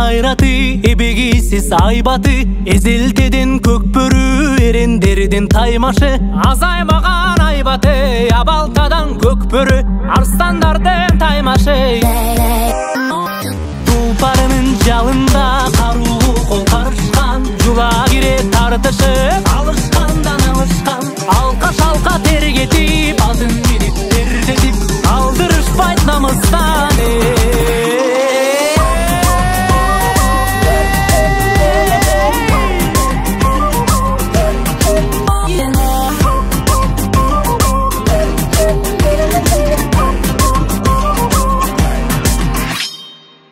кайраты, эбегисиз айбаты, эзелтеден көкбөрү, эрендерден таймашы. Азаймаган айбаты, абалтадан көкбөрү, арстандардын таймашы. Тулпарынын жалында каруу кол карышкан, жула кире тартышып, алышкандан алышкан. Алка шалка тергетип, атын минип тердетип, алдырышпайт намыстан.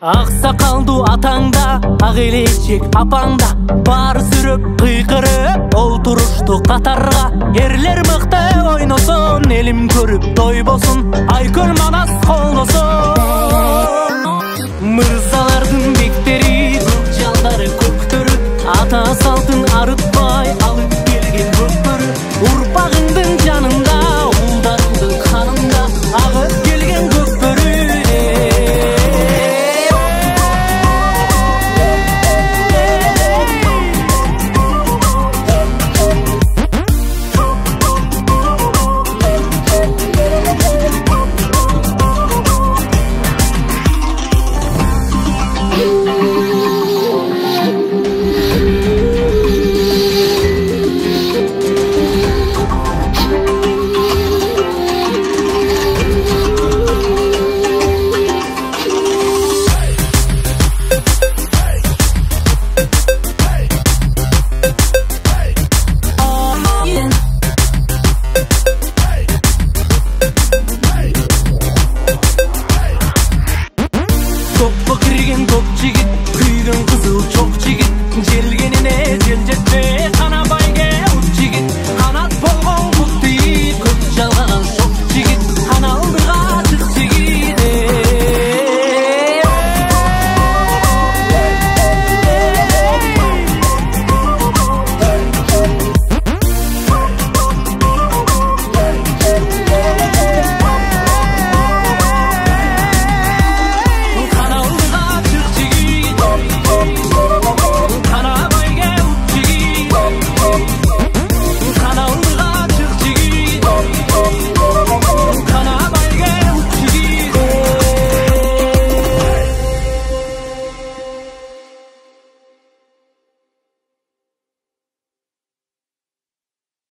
Ак сакалдуу атаңда, ак элечек апаңда, бар сүрөп кыйкырып олтурушту катарга. Эрлер мыкты ойносун, элим көрүп той болсун, айкөл манас колдосун.